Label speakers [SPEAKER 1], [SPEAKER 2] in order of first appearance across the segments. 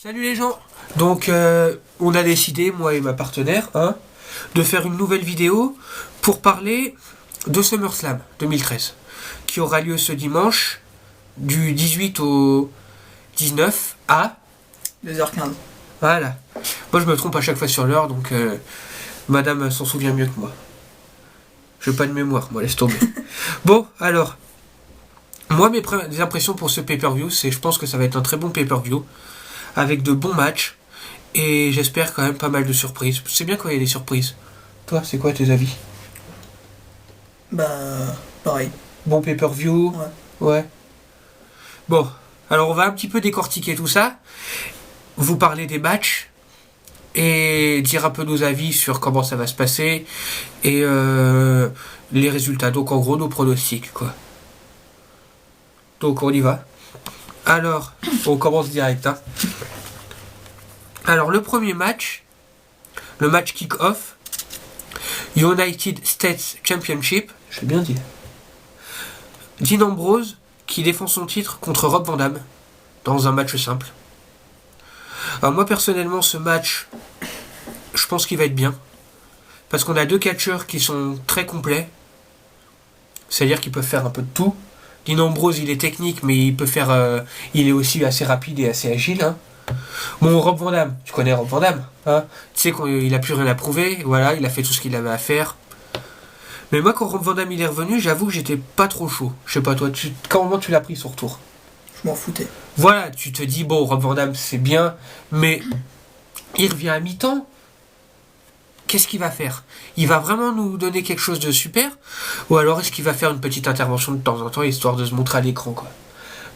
[SPEAKER 1] Salut les gens. Donc on a décidé, moi et ma partenaire, de faire une nouvelle vidéo pour parler de SummerSlam 2013 qui aura lieu ce dimanche du 18 au 19 à
[SPEAKER 2] 2h15.
[SPEAKER 1] Voilà. Moi je me trompe à chaque fois sur l'heure, donc madame s'en souvient mieux que moi. J'ai pas de mémoire, moi laisse tomber. Bon, alors, moi mes impressions pour ce pay-per-view, c'est je pense que ça va être un très bon pay-per-view avec de bons matchs et j'espère quand même pas mal de surprises. C'est bien quand il y a des surprises. Toi, c'est quoi tes avis?
[SPEAKER 2] Bah, pareil.
[SPEAKER 1] Bon pay-per-view? Ouais. Bon, alors on va un petit peu décortiquer tout ça, vous parler des matchs et dire un peu nos avis sur comment ça va se passer et les résultats. Donc en gros nos pronostics quoi. Donc on y va. Alors, on commence direct. Alors le premier match, le match kick-off, United States Championship, je l'ai bien dit. Dean Ambrose qui défend son titre contre Rob Van Dam dans un match simple. Alors moi personnellement ce match, je pense qu'il va être bien. Parce qu'on a deux catcheurs qui sont très complets. C'est-à-dire qu'ils peuvent faire un peu de tout. Dean Ambrose il est technique mais il peut faire, il est aussi assez rapide et assez agile. Bon, Rob Van Dam, tu connais Rob Van Dam, tu sais qu'il a plus rien à prouver, voilà, il a fait tout ce qu'il avait à faire. Mais moi, quand Rob Van Dam il est revenu, j'avoue que j'étais pas trop chaud. Je sais pas, toi, comment tu l'as pris son retour?
[SPEAKER 2] Je m'en foutais.
[SPEAKER 1] Voilà, tu te dis, bon, Rob Van Dam c'est bien, mais il revient à mi-temps. Qu'est-ce qu'il va faire? Il va vraiment nous donner quelque chose de super? Ou alors est-ce qu'il va faire une petite intervention de temps en temps, histoire de se montrer à l'écran, quoi?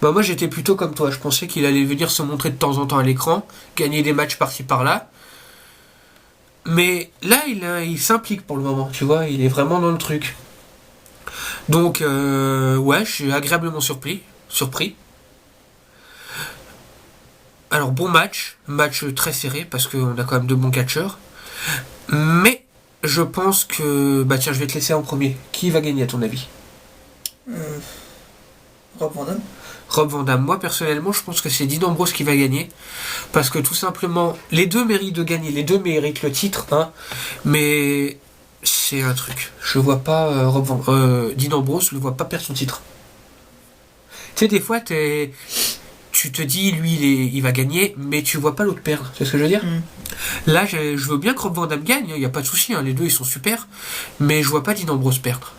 [SPEAKER 1] Bah moi j'étais plutôt comme toi, je pensais qu'il allait venir se montrer de temps en temps à l'écran, gagner des matchs par-ci par-là. Mais là il s'implique pour le moment, tu vois, il est vraiment dans le truc. Donc ouais, je suis agréablement surpris. Alors bon match très serré parce qu'on a quand même de bons catcheurs. Mais je pense que... Bah tiens, je vais te laisser en premier. Qui va gagner à ton avis?
[SPEAKER 2] Rob Van Dam.
[SPEAKER 1] Rob Van Dam. Moi personnellement je pense que c'est Dean Ambrose qui va gagner parce que tout simplement les deux méritent de gagner, les deux méritent le titre, mais c'est un truc, je vois pas Dean Ambrose, je le vois pas perdre son titre. Tu sais des fois tu te dis lui il va gagner mais tu vois pas l'autre perdre, c'est ce que je veux dire. Là je veux bien que Rob Van Dam gagne, il y a pas de souci, les deux ils sont super, mais je vois pas Dean Ambrose perdre.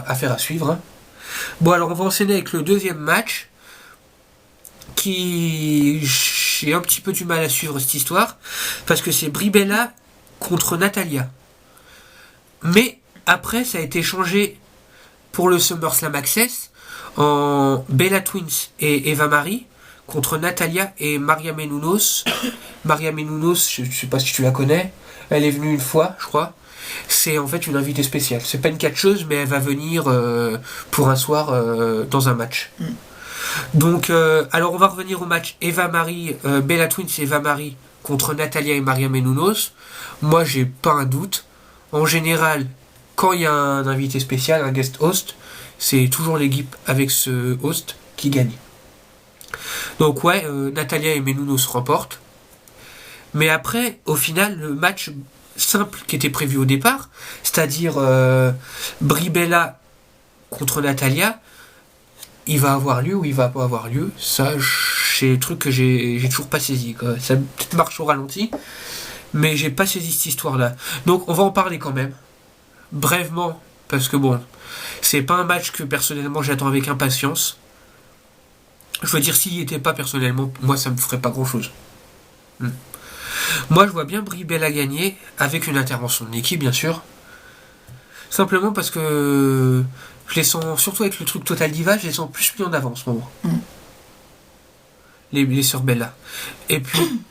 [SPEAKER 1] Affaire à suivre. Bon, alors on va enchaîner avec le deuxième match qui j'ai un petit peu du mal à suivre cette histoire parce que c'est Brie Bella contre Natalia. Mais après ça a été changé pour le SummerSlam Access en Bella Twins et Eva Marie contre Natalia et Maria Menounos. Maria Menounos, je sais pas si tu la connais, elle est venue une fois, je crois. C'est en fait une invitée spéciale. C'est pas une catcheuse, mais elle va venir pour un soir dans un match. Donc, alors on va revenir au match Eva Marie, Bella Twins et Eva Marie contre Natalia et Maria Menounos. Moi, j'ai pas un doute. En général, quand il y a un invité spécial, un guest host, c'est toujours l'équipe avec ce host qui gagne. Donc ouais, Natalia et Menounos remportent. Mais après, au final, le match simple qui était prévu au départ, c'est-à-dire Brie Bella contre Natalia, il va avoir lieu ou il va pas avoir lieu. Ça, c'est le truc que j'ai toujours pas saisi, quoi. Ça peut-être marche au ralenti, mais j'ai pas saisi cette histoire-là. Donc on va en parler quand même, brèvement, parce que bon, c'est pas un match que personnellement j'attends avec impatience. Je veux dire, s'il y était pas personnellement, moi ça me ferait pas grand-chose. Moi, je vois bien Brie Bella gagner avec une intervention de Nikki, bien sûr. Simplement parce que je les sens, surtout avec le truc Total Diva, je les sens plus mis en avant en ce moment. Les sœurs Bella. Et puis,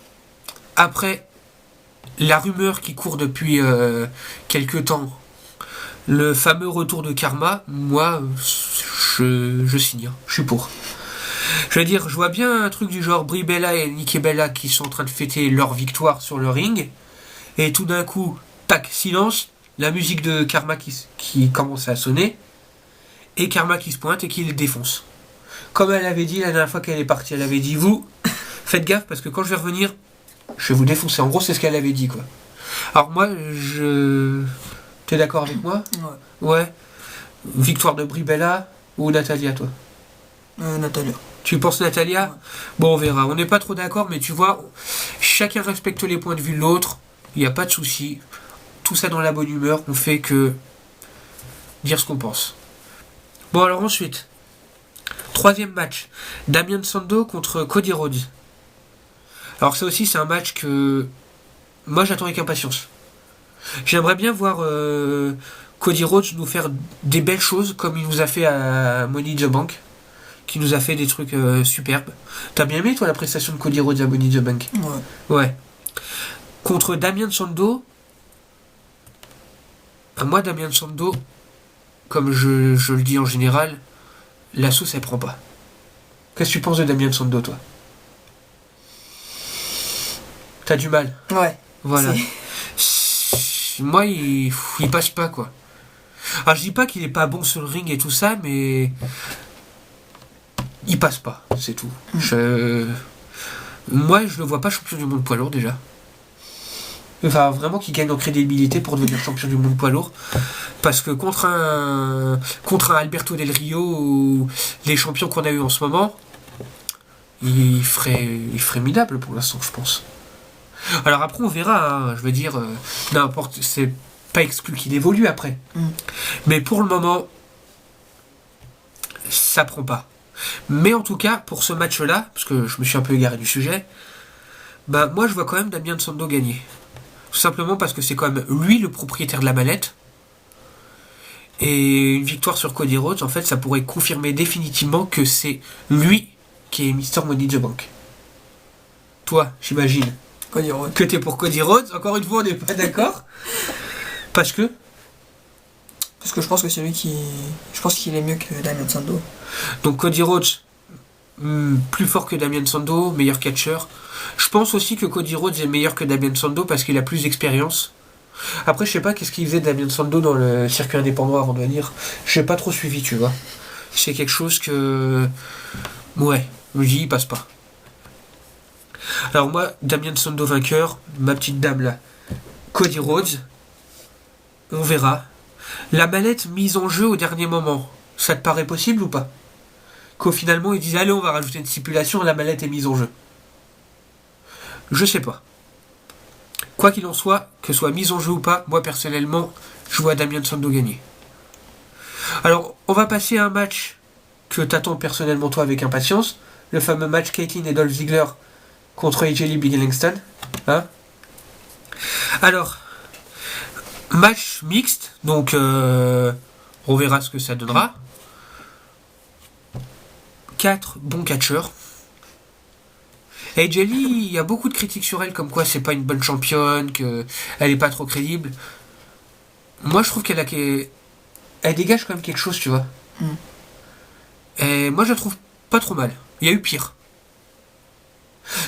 [SPEAKER 1] après, la rumeur qui court depuis quelques temps, le fameux retour de Karma, moi, je signe. Je suis pour. Je veux dire, je vois bien un truc du genre Brie Bella et Nikki Bella qui sont en train de fêter leur victoire sur le ring. Et tout d'un coup, tac, silence, la musique de Karma qui commence à sonner. Et Karma qui se pointe et qui les défonce. Comme elle avait dit la dernière fois qu'elle est partie, elle avait dit vous, faites gaffe parce que quand je vais revenir, je vais vous défoncer. En gros, c'est ce qu'elle avait dit, quoi. Alors moi, T'es d'accord avec moi?
[SPEAKER 2] Ouais.
[SPEAKER 1] Ouais. Victoire de Bribella ou Natalia, toi?
[SPEAKER 2] Natalia.
[SPEAKER 1] Tu penses Natalia?
[SPEAKER 2] Ouais.
[SPEAKER 1] Bon, on verra. On n'est pas trop d'accord, mais tu vois, chacun respecte les points de vue de l'autre. Il n'y a pas de souci. Tout ça dans la bonne humeur. On fait que dire ce qu'on pense. Bon, alors ensuite, troisième match. Damien Sandow contre Cody Rhodes. Alors ça aussi, c'est un match que moi j'attends avec impatience. J'aimerais bien voir Cody Rhodes nous faire des belles choses comme il nous a fait à Money in the Bank, qui nous a fait des trucs superbes. T'as bien aimé toi la prestation de Cody Rhodes à Money in the Bank?
[SPEAKER 2] Ouais.
[SPEAKER 1] Ouais. Contre Damien Sandow, moi Damien Sandow, comme je le dis en général, la sauce elle prend pas. Qu'est-ce que tu penses de Damien Sandow toi? T'as du mal.
[SPEAKER 2] Ouais.
[SPEAKER 1] Voilà. Moi, il passe pas, quoi. Alors, je dis pas qu'il est pas bon sur le ring et tout ça, mais il passe pas, c'est tout. Moi, je le vois pas champion du monde poids lourd, déjà. Enfin, vraiment qu'il gagne en crédibilité pour devenir champion du monde poids lourd. Parce que contre un Alberto Del Rio ou les champions qu'on a eu en ce moment, il ferait minable pour l'instant, je pense. Alors après on verra, hein, je veux dire, n'importe, c'est pas exclu qu'il évolue après. Mais pour le moment, ça prend pas. Mais en tout cas, pour ce match-là, parce que je me suis un peu égaré du sujet, bah moi je vois quand même Damien Sandow gagner. Tout simplement parce que c'est quand même lui le propriétaire de la mallette. Et une victoire sur Cody Rhodes, en fait, ça pourrait confirmer définitivement que c'est lui qui est Mr. Money in the Bank. Toi, j'imagine.
[SPEAKER 2] Cody Rhodes.
[SPEAKER 1] Que t'es pour Cody Rhodes. Encore une fois, on n'est pas d'accord. Parce que
[SPEAKER 2] Parce que je pense que c'est lui qui. Je pense qu'il est mieux que Damien Sandow.
[SPEAKER 1] donc Cody Rhodes, plus fort que Damien Sandow, meilleur catcheur. Je pense aussi que Cody Rhodes est meilleur que Damien Sandow parce qu'il a plus d'expérience. Après, je sais pas qu'est-ce qu'il faisait Damien Sandow dans le circuit indépendant avant de venir. J'ai pas trop suivi, tu vois. C'est quelque chose que... Ouais, je dis, il passe pas. Alors moi, Damien Sandow vainqueur, ma petite dame là. Cody Rhodes, on verra. La mallette mise en jeu au dernier moment, ça te paraît possible ou pas? Qu'au finalement ils disent allez on va rajouter une stipulation, la mallette est mise en jeu. Je sais pas. Quoi qu'il en soit, que ce soit mise en jeu ou pas, moi personnellement, je vois Damien Sandow gagner. Alors, on va passer à un match que t'attends personnellement toi avec impatience, le fameux match Caitlyn et Dolph Ziggler contre AJ Lee, Biggie Langston. Hein? Alors, match mixte, donc on verra ce que ça donnera. 4 bons catcheurs. AJ Lee, il y a beaucoup de critiques sur elle, comme quoi c'est pas une bonne championne, qu'elle est pas trop crédible. Moi, je trouve elle dégage quand même quelque chose, tu vois. Et moi, je la trouve pas trop mal. Il y a eu pire.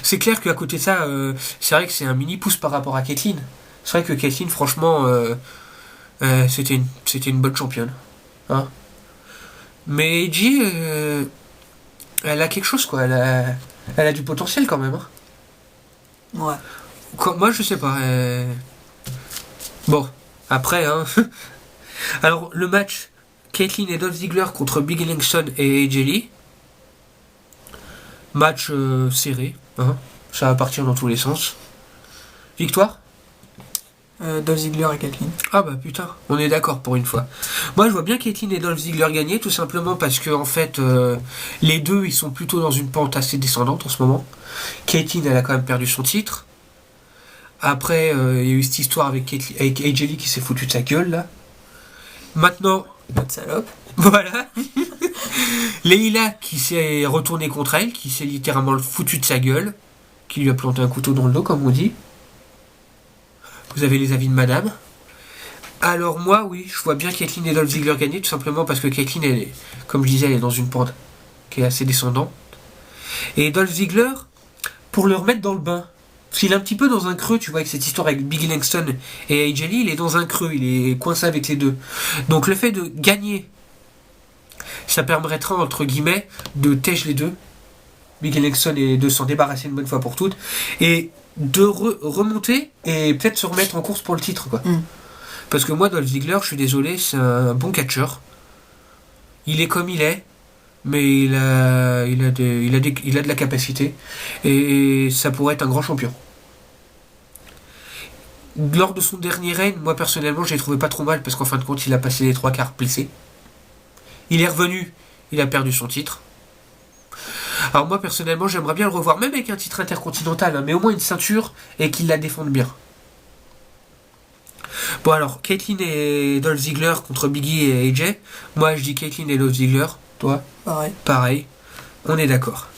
[SPEAKER 1] C'est clair qu'à côté de ça, c'est vrai que c'est un mini pouce par rapport à Caitlyn. C'est vrai que Caitlyn, franchement, c'était une bonne championne. Hein. Mais AJ, elle a quelque chose, quoi. Elle a du potentiel quand même. Hein.
[SPEAKER 2] Ouais.
[SPEAKER 1] Moi, je sais pas. Bon, après, hein. Alors, le match Caitlyn et Dolph Ziggler contre Biggie Langston et AJ Lee. Match serré. Hein. Ça va partir dans tous les sens. Victoire?
[SPEAKER 2] Dolph Ziggler et Caitlyn.
[SPEAKER 1] Ah bah putain, on est d'accord pour une fois. Moi je vois bien Caitlyn et Dolph Ziggler gagner, tout simplement parce que en fait les deux ils sont plutôt dans une pente assez descendante en ce moment. Caitlyn elle a quand même perdu son titre. Après il y a eu cette histoire avec AJ Lee qui s'est foutu de sa gueule là. Maintenant,
[SPEAKER 2] Pas de salope.
[SPEAKER 1] voilà. Leila qui s'est retournée contre elle, qui s'est littéralement foutu de sa gueule, qui lui a planté un couteau dans le dos comme on dit. Vous avez les avis de madame. Alors moi, oui, je vois bien Caitlyn et Dolph Ziggler gagner, tout simplement parce que Caitlyn, elle est, comme je disais, elle est dans une pente qui est assez descendante. Et Dolph Ziggler, pour le remettre dans le bain, parce qu'il est un petit peu dans un creux, tu vois, avec cette histoire avec Biggie Langston et AJ Lee, il est dans un creux, il est coincé avec les deux. Donc le fait de gagner Ça permettra, entre guillemets, de tèche les deux, Biggie Langston, et de s'en débarrasser une bonne fois pour toutes, et de remonter et peut-être se remettre en course pour le titre, quoi. Parce que moi, Dolph Ziggler, je suis désolé, c'est un bon catcheur. Il est comme il est, mais il a de la capacité, et ça pourrait être un grand champion. Lors de son dernier règne, moi personnellement, je l'ai trouvé pas trop mal, parce qu'en fin de compte, il a passé les 3/4 blessé. Il est revenu, il a perdu son titre. Alors moi personnellement, j'aimerais bien le revoir, même avec un titre intercontinental, hein, mais au moins une ceinture et qu'il la défende bien. Bon alors, Caitlyn et Dolph Ziggler contre Biggie et AJ. Moi je dis Caitlyn et Dolph Ziggler. Toi? Pareil. On est d'accord.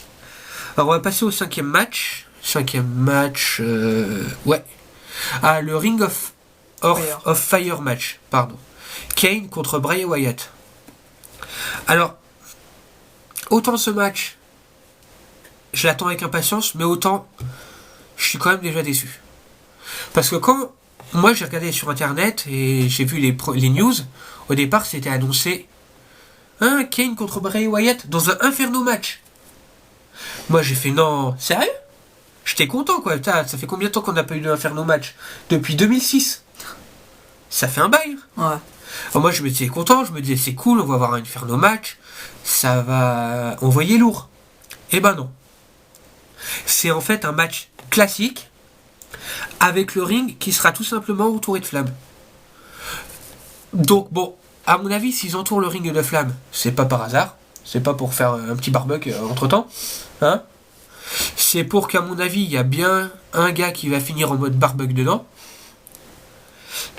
[SPEAKER 1] Alors on va passer au cinquième match. Ouais. Ah, le Ring of Fire match. Pardon. Kane contre Bray Wyatt. Alors, autant ce match, je l'attends avec impatience, mais autant, je suis quand même déjà déçu. Parce que quand moi j'ai regardé sur internet et j'ai vu les news, au départ c'était annoncé Kane contre Bray Wyatt dans un Inferno match. Moi j'ai fait non, sérieux? J'étais content quoi, ça fait combien de temps qu'on n'a pas eu de Inferno match? Depuis 2006. Ça fait un bail.
[SPEAKER 2] Ouais.
[SPEAKER 1] Alors moi je me disais content, je me disais c'est cool, on va avoir un Inferno match, ça va envoyer lourd. Eh ben non. C'est en fait un match classique avec le ring qui sera tout simplement entouré de flammes. Donc bon, à mon avis, s'ils entourent le ring de flammes, c'est pas par hasard, c'est pas pour faire un petit barbecue entre temps, hein. C'est pour qu'à mon avis, il y a bien un gars qui va finir en mode barbecue dedans.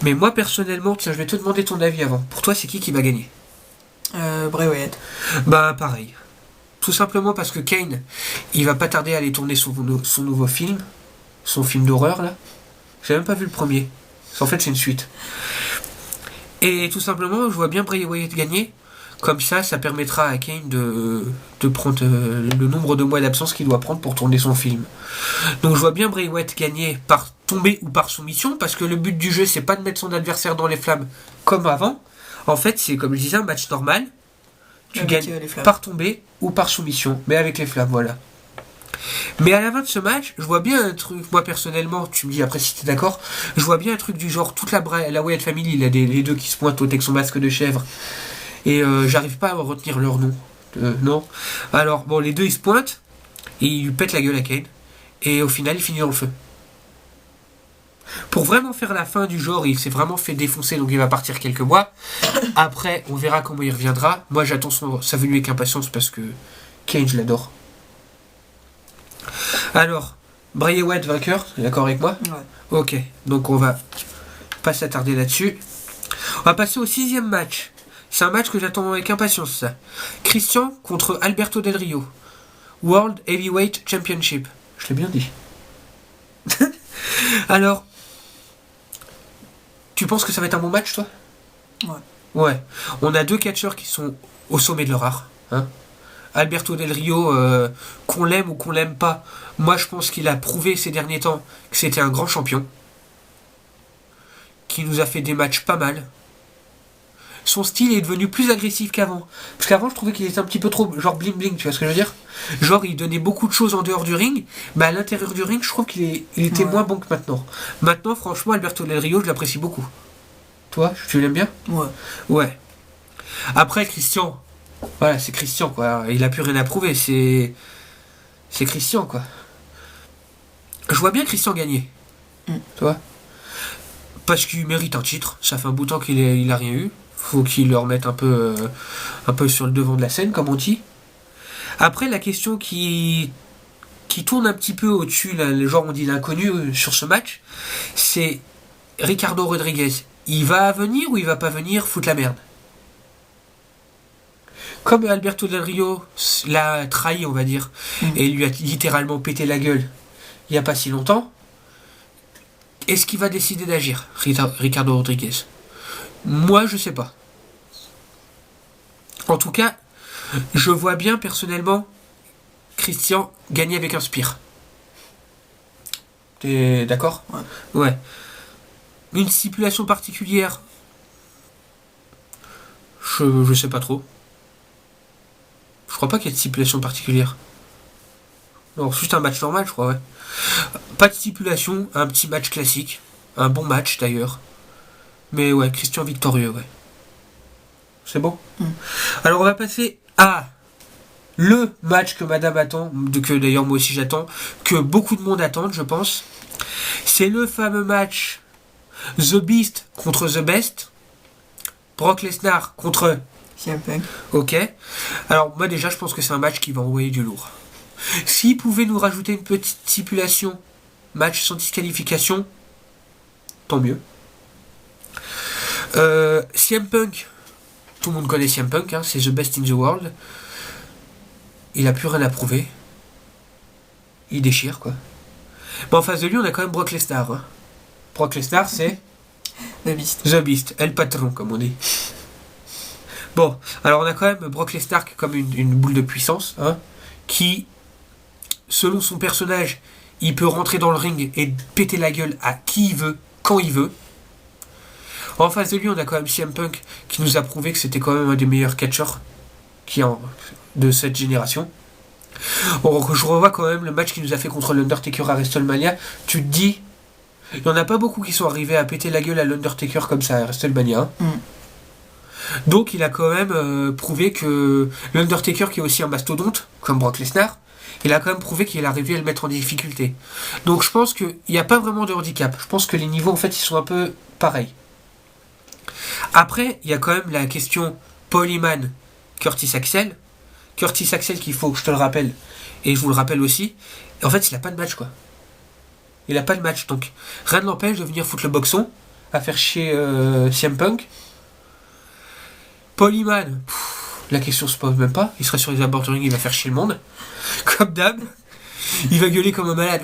[SPEAKER 1] Mais moi personnellement, tiens, je vais te demander ton avis avant. Pour toi, c'est qui va gagner?
[SPEAKER 2] Bray Wyatt.
[SPEAKER 1] Bah pareil. Tout simplement parce que Kane, il va pas tarder à aller tourner son nouveau film. Son film d'horreur là. J'ai même pas vu le premier. En fait c'est une suite. Et tout simplement je vois bien Bray Wyatt gagner. Comme ça permettra à Kane de prendre le nombre de mois d'absence qu'il doit prendre pour tourner son film. Donc je vois bien Bray Wyatt gagner par tomber ou par soumission. Parce que le but du jeu c'est pas de mettre son adversaire dans les flammes comme avant. En fait c'est comme je disais un match normal. Tu gagnes par tomber ou par soumission. Mais avec les flammes, voilà. Mais à la fin de ce match, je vois bien un truc, moi personnellement, tu me dis après si t'es d'accord, je vois bien un truc du genre, toute la Wyatt Family, il a les deux qui se pointent avec son masque de chèvre, et j'arrive pas à retenir leur nom. Non. Alors, bon, les deux ils se pointent, et ils lui pètent la gueule à Kane, et au final il finit dans le feu. Pour vraiment faire la fin du genre, il s'est vraiment fait défoncer, donc il va partir quelques mois. Après, on verra comment il reviendra. Moi j'attends sa venue avec impatience parce que Kane, je l'adore. Alors, Bray Wyatt vainqueur, t'es d'accord avec moi?
[SPEAKER 2] Ouais.
[SPEAKER 1] Ok, donc on va pas s'attarder là-dessus. On va passer au 6ème match. C'est un match que j'attends avec impatience, ça. Christian contre Alberto Del Rio. World Heavyweight Championship. Je l'ai bien dit. Alors, tu penses que ça va être un bon match, toi? Ouais. On a deux catcheurs qui sont au sommet de leur art. Hein. Alberto Del Rio, qu'on l'aime ou qu'on l'aime pas, moi je pense qu'il a prouvé ces derniers temps que c'était un grand champion, qui nous a fait des matchs pas mal. Son style est devenu plus agressif qu'avant. Parce qu'avant je trouvais qu'il était un petit peu trop genre bling bling, tu vois ce que je veux dire? Genre il donnait beaucoup de choses en dehors du ring, mais à l'intérieur du ring je trouve qu'il était moins bon que maintenant. Maintenant franchement Alberto Del Rio je l'apprécie beaucoup. Toi, tu l'aimes bien? Ouais. Après Christian, voilà, c'est Christian quoi, il a plus rien à prouver, c'est Christian quoi. Je vois bien Christian gagner. Tu vois? Parce qu'il mérite un titre, ça fait un bout de temps qu'il a rien eu. Faut qu'il le remette un peu sur le devant de la scène, comme on dit. Après, la question qui tourne un petit peu au-dessus, là, le genre on dit l'inconnu sur ce match, c'est Ricardo Rodriguez. Il va venir ou il va pas venir foutre la merde? Comme Alberto Del Rio l'a trahi, on va dire, et lui a littéralement pété la gueule il n'y a pas si longtemps, est-ce qu'il va décider d'agir, Ricardo Rodriguez? Moi, je sais pas. En tout cas, je vois bien personnellement Christian gagner avec un Spear. T'es d'accord? Ouais. Une stipulation particulière, je sais pas trop. crois pas qu'il y ait de stipulation particulière. Non, juste un match normal, je crois, ouais. Pas de stipulation, un petit match classique. Un bon match, d'ailleurs. Mais ouais, Christian victorieux, ouais. C'est bon. Alors, on va passer à le match que madame attend, que d'ailleurs moi aussi j'attends, que beaucoup de monde attend, je pense. C'est le fameux match The Beast contre The Best. Brock Lesnar contre
[SPEAKER 2] CM Punk.
[SPEAKER 1] Ok. Alors moi déjà je pense que c'est un match qui va envoyer du lourd. S'il pouvait nous rajouter une petite stipulation, match sans disqualification, tant mieux. CM Punk, tout le monde connaît CM Punk, hein, c'est the best in the world. Il a plus rien à prouver. Il déchire quoi. Mais en face de lui on a quand même Brock Lesnar. Hein. Brock Lesnar c'est
[SPEAKER 2] The Beast.
[SPEAKER 1] The Beast, El Patron comme on dit. Bon, alors on a quand même Brock Lesnar qui est comme une boule de puissance, hein, qui, selon son personnage, il peut rentrer dans le ring et péter la gueule à qui il veut, quand il veut. En face de lui, on a quand même CM Punk qui nous a prouvé que c'était quand même un des meilleurs catcheurs de cette génération. Je revois quand même le match qu'il nous a fait contre l'Undertaker à WrestleMania. Tu te dis, il n'y en a pas beaucoup qui sont arrivés à péter la gueule à l'Undertaker comme ça à WrestleMania. Donc il a quand même prouvé que l'Undertaker, qui est aussi un mastodonte, comme Brock Lesnar, il a quand même prouvé qu'il arrivait à le mettre en difficulté. Donc je pense qu'il n'y a pas vraiment de handicap. Je pense que les niveaux, en fait, ils sont un peu pareils. Après, il y a quand même la question Paul Heyman, Curtis Axel. Curtis Axel, qu'il faut que je te le rappelle, et je vous le rappelle aussi, en fait, il n'a pas de match, quoi. Il n'a pas de match, donc rien ne l'empêche de venir foutre le boxon, à faire chier CM Punk. Paul Heyman, la question se pose même pas. Il serait sur les abords du ring, il va faire chier le monde. Comme d'hab. Il va gueuler comme un malade.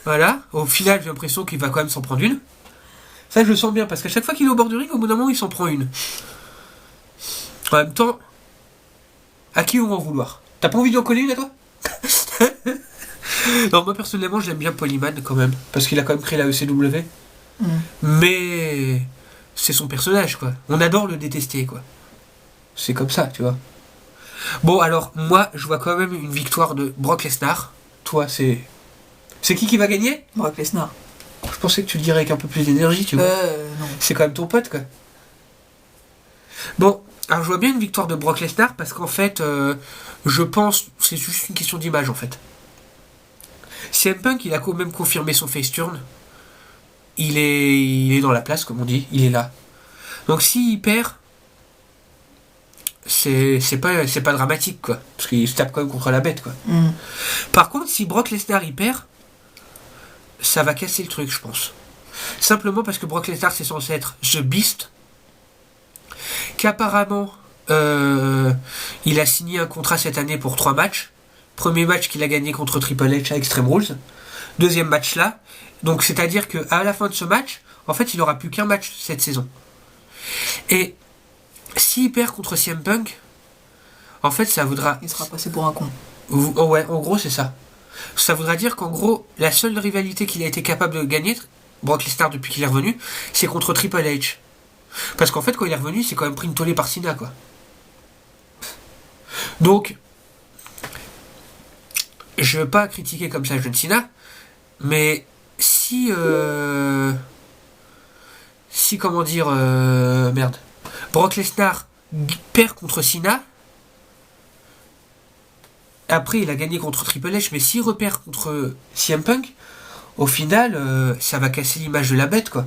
[SPEAKER 1] Voilà. Au final, j'ai l'impression qu'il va quand même s'en prendre une. Ça, je le sens bien, parce qu'à chaque fois qu'il est au bord du ring, au bout d'un moment, il s'en prend une. En même temps, à qui on va en vouloir? T'as pas envie d'en coller une à toi? Non, moi, personnellement, j'aime bien Paul Heyman, quand même. Parce qu'il a quand même créé la ECW. Mais... c'est son personnage, quoi. On adore le détester, quoi. C'est comme ça, tu vois. Bon, alors, moi, je vois quand même une victoire de Brock Lesnar. Toi, c'est... C'est qui va gagner?
[SPEAKER 2] Brock Lesnar.
[SPEAKER 1] Je pensais que tu le dirais avec un peu plus d'énergie, tu vois.
[SPEAKER 2] Non.
[SPEAKER 1] C'est quand même ton pote, quoi. Bon, alors je vois bien une victoire de Brock Lesnar, parce qu'en fait, je pense... c'est juste une question d'image, en fait. CM Punk, il a quand même confirmé son face turn. Il est dans la place, comme on dit. Il est là. Donc s'il perd, c'est pas dramatique, quoi. Parce qu'il se tape quand même contre la bête, quoi. Par contre, si Brock Lesnar il perd, ça va casser le truc, je pense. Simplement parce que Brock Lesnar, c'est censé être The Beast. Qu'apparemment, il a signé un contrat cette année pour 3 matchs. Premier match qu'il a gagné contre Triple H à Extreme Rules. Deuxième match là. Donc c'est-à-dire qu'à la fin de ce match, en fait, il n'aura plus qu'un match cette saison. Et s'il perd contre CM Punk, en fait, ça voudra...
[SPEAKER 2] il sera passé pour un con.
[SPEAKER 1] Ouais, en gros, c'est ça. Ça voudra dire qu'en gros, la seule rivalité qu'il a été capable de gagner, Brock Lesnar, depuis qu'il est revenu, c'est contre Triple H. Parce qu'en fait, quand il est revenu, il s'est quand même pris une tollée par Cena, quoi. Donc, je veux pas critiquer comme ça John Cena, mais si comment dire, Brock Lesnar perd contre Cena, après il a gagné contre Triple H, mais s'il repère contre CM Punk, au final ça va casser l'image de la bête, quoi.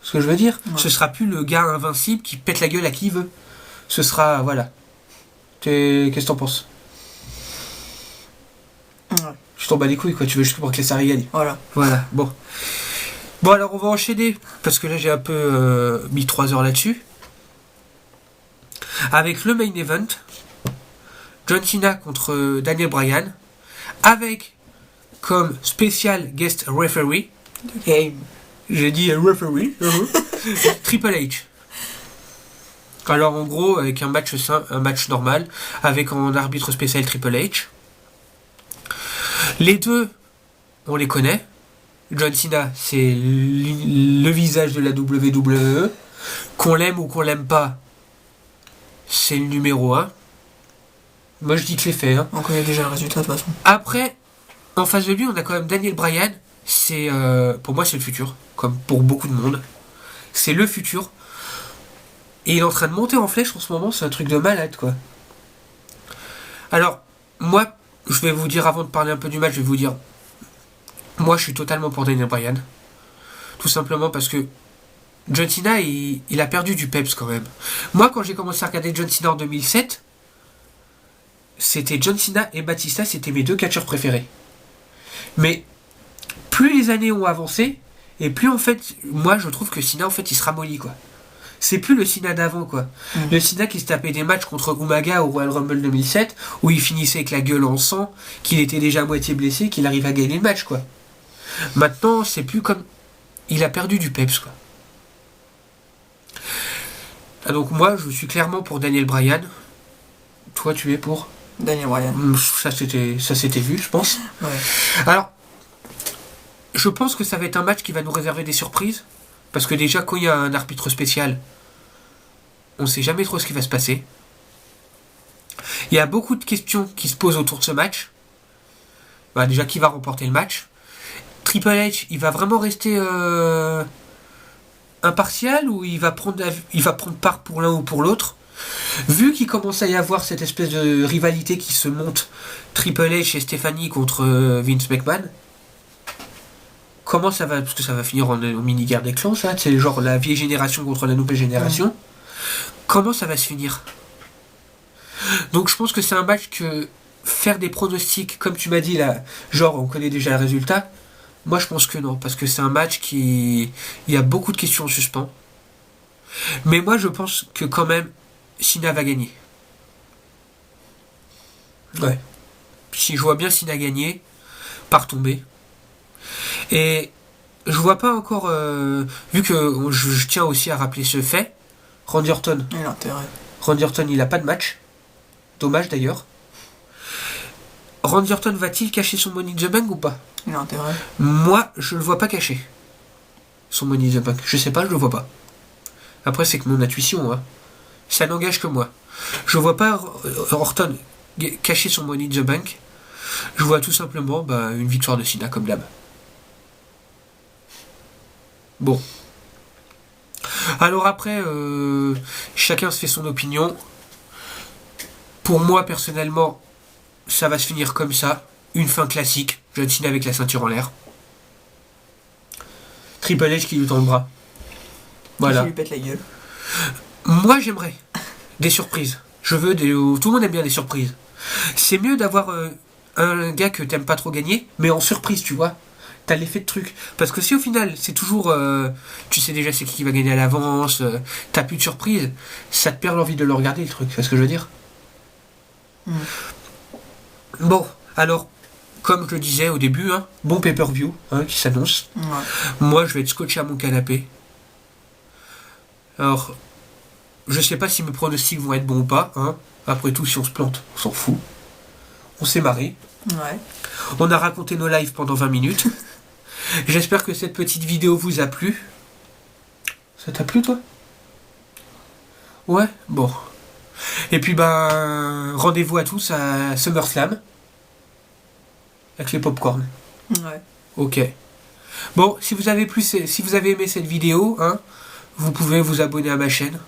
[SPEAKER 1] Ce que je veux dire, ce sera plus le gars invincible qui pète la gueule à qui il veut. Ce sera, voilà. Qu'est-ce que t'en penses? Je t'en bats les couilles, quoi. Tu veux juste que Brock Lesnar gagne. Voilà, bon. Bon, alors on va enchaîner, parce que là j'ai un peu mis 3 heures là-dessus. Avec le main event, John Cena contre Daniel Bryan, avec comme spécial guest referee, j'ai dit referee, Triple H. Alors en gros, avec un match normal, avec en arbitre spécial Triple H. Les deux, on les connaît. John Cena, c'est le visage de la WWE. Qu'on l'aime ou qu'on l'aime pas, c'est le numéro 1. Moi, je dis que c'est fait. Hein.
[SPEAKER 2] On connaît déjà le résultat de toute façon.
[SPEAKER 1] Après, en face de lui, on a quand même Daniel Bryan. C'est, pour moi, c'est le futur, comme pour beaucoup de monde. C'est le futur. Et il est en train de monter en flèche en ce moment, c'est un truc de malade, quoi. Alors, moi, je vais vous dire, avant de parler un peu du match, je vais vous dire, moi, je suis totalement pour Daniel Bryan. Tout simplement parce que John Cena, il a perdu du peps quand même. Moi, quand j'ai commencé à regarder John Cena en 2007, c'était John Cena et Batista, c'était mes deux catcheurs préférés. Mais plus les années ont avancé, et plus en fait, moi je trouve que Cena en fait il se ramollit quoi. C'est plus le Cena d'avant quoi. Le Cena qui se tapait des matchs contre Umaga au Royal Rumble 2007, où il finissait avec la gueule en sang, qu'il était déjà à moitié blessé, qu'il arrive à gagner le match quoi. Maintenant c'est plus comme... Il a perdu du peps quoi. Ah, donc moi je suis clairement pour Daniel Bryan. Toi tu es pour...
[SPEAKER 2] Daniel Bryan.
[SPEAKER 1] Ça s'était vu, je pense.
[SPEAKER 2] Ouais.
[SPEAKER 1] Alors, je pense que ça va être un match qui va nous réserver des surprises. Parce que déjà, quand il y a un arbitre spécial, on ne sait jamais trop ce qui va se passer. Il y a beaucoup de questions qui se posent autour de ce match. Bah, déjà, qui va remporter le match? Triple H, il va vraiment rester impartial ou il va prendre part pour l'un ou pour l'autre? Vu qu'il commence à y avoir cette espèce de rivalité qui se monte, Triple H et Stephanie contre Vince McMahon, comment ça va, parce que ça va finir en mini-guerre des clans, ça, c'est genre la vieille génération contre la nouvelle génération, comment ça va se finir? Donc je pense que c'est un match que faire des pronostics, comme tu m'as dit là, genre on connaît déjà le résultat, moi je pense que non, parce que c'est un match qui... Il y a beaucoup de questions en suspens. Mais moi je pense que quand même, Cena va gagner. Ouais. Si je vois bien Cena gagner, par tomber. Et je vois pas encore, vu que je tiens aussi à rappeler ce fait, Randy Orton.
[SPEAKER 2] Il a intérêt.
[SPEAKER 1] Randy Orton, il a pas de match. Dommage d'ailleurs. Randy Orton va-t-il cacher son Money in the Bank ou pas?
[SPEAKER 2] Il a intérêt.
[SPEAKER 1] Moi, je le vois pas cacher. Son Money in the Bank. Je sais pas, je le vois pas. Après, c'est que mon intuition, hein. Ça n'engage que moi. Je vois pas Orton cacher son Money in the Bank. Je vois tout simplement une victoire de Cena comme d'hab. Bon. Alors après, chacun se fait son opinion. Pour moi, personnellement, ça va se finir comme ça. Une fin classique. John Cena avec la ceinture en l'air. Triple H qui lui tend le bras. Voilà.
[SPEAKER 2] Qui lui pète la gueule.
[SPEAKER 1] Moi, j'aimerais des surprises. Je veux des... Tout le monde aime bien des surprises. C'est mieux d'avoir un gars que t'aimes pas trop gagner, mais en surprise, tu vois. T'as l'effet de truc. Parce que si au final, c'est toujours... tu sais déjà c'est qui va gagner à l'avance, t'as plus de surprise, ça te perd l'envie de le regarder, le truc. Tu vois ce que je veux dire? Bon, alors, comme je le disais au début, hein, bon pay-per-view qui s'annonce.
[SPEAKER 2] Ouais.
[SPEAKER 1] Moi, je vais être scotché à mon canapé. Alors, je sais pas si mes pronostics vont être bons ou pas. Hein. Après tout, si on se plante, on s'en fout. On s'est marré.
[SPEAKER 2] Ouais.
[SPEAKER 1] On a raconté nos lives pendant 20 minutes. J'espère que cette petite vidéo vous a plu. Ça t'a plu, toi? Ouais, bon. Et puis, rendez-vous à tous à SummerSlam. Avec les popcorn.
[SPEAKER 2] Ouais.
[SPEAKER 1] Ok. Bon, si vous avez aimé cette vidéo, hein, vous pouvez vous abonner à ma chaîne.